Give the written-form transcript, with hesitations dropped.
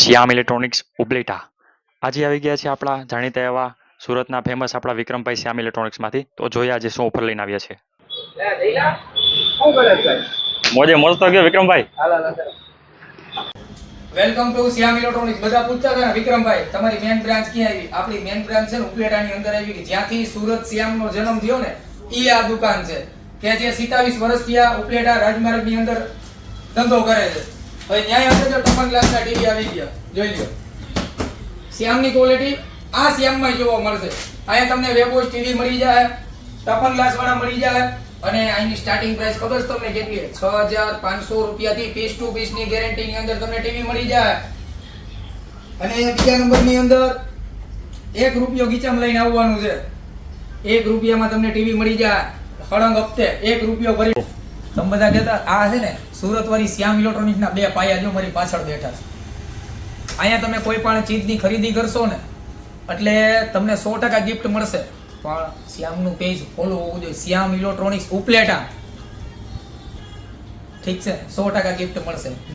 શ્યામ electronics Upleta આજે આવી ગયા છે આપણા જાણીતા એવા સુરતના ફેમસ આપણા વિક્રમભાઈ શ્યામ ઇલેક્ટ્રોનિક્સમાંથી. તો જોઈએ આજે શું ઓફર લઈને આવ્યા છે. મોજે મોજ તો ગયો Vikrambhai. Welcome to Shyam electronics. બધા પૂછતા હતા ને વિક્રમભાઈ તમારી મેન બ્રાન્ચ ક્યાં આવી? આપણી મેન બ્રાન્ચ છે ને ઉપલેટાની અંદર આવી ગઈ. જ્યાંથી સુરત શ્યામનો જન્મ થયો ને ઈ આ દુકાન છે કે જે 27 વર્ષથી આ ઉપલેટા રાજમાર્ગની અંદર ધંધો કરે છે. હવે ન્યાય અંદર તો ટપન ગ્લાસના ટીવી આવી ગયા. જોઈ લ્યો શ્યામની ક્વોલિટી આ શ્યામમાં જોવા મળશે. અહીંયા તમને વેબોસ ટીવી મળી જાય, ટપન ગ્લાસ વાળા મળી જાય અને અહીંની સ્ટાર્ટિંગ પ્રાઇસ ખબર છે તમને કેટલી છે? 6500 રૂપિયાથી પીસ ટુ પીસ ની ગેરંટી ની અંદર તમને ટીવી મળી જાય. અને બીજા નંબરની અંદર 1 રૂપિયો ગીચામાં લઈને આવવાનું છે. 1 રૂપિયામાં તમને ટીવી મળી જાય હળંગ હપ્તે 1 રૂપિયો ભરી. તમે બધા કહેતા આ છે ને સુરત વાળી શ્યામ ઇલેક્ટ્રોનિક્સ ના બે પાયા જો મારી પાછળ બેઠા છે. અહીંયા તમે કોઈ પણ ચીજની ખરીદી કરશો ને એટલે તમને 100% ગિફ્ટ મળશે. પણ શ્યામનું પેજ ફોલો હોવું જોઈએ, શ્યામ ઇલેક્ટ્રોનિક્સ ઉપલેટા. ઠીક છે, 100% ગિફ્ટ મળશે.